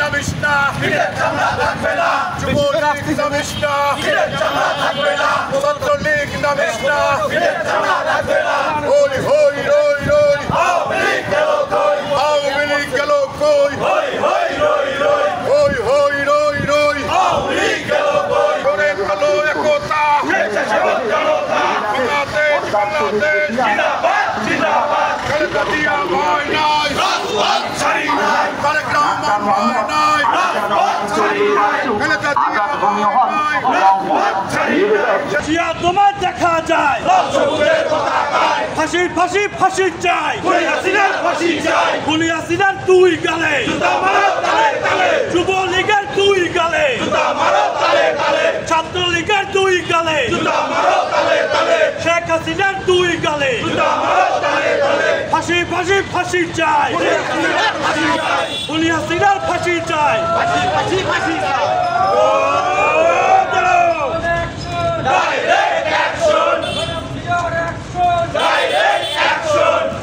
Name is না, Jubo League name is না, Chhatra League name is না, হই হই রই রই, আওয়ামী লীগ গেল কই, হই হই রই রই, করে গেল একতা, বাংলাদেশ বাংলাদেশ, খালেদা জিয়া ভয় নাই, তারেক রহমান ভয় নাই, খালেদা জিয়া ভয় নাই, জিয়া তোমার দেখা যায়, ফাঁসি ফাঁসি ফাঁসি চাই, খুনি হাসিনার দুই গালে, যুবলীগের দুই গালে, ছাত্রলীগের দুই গালে, শেখ হাসিনার দুই গালে, ফাঁসি ফাঁসি ফাঁসি চাই, খুনি হাসিনার ফাঁসি চাই।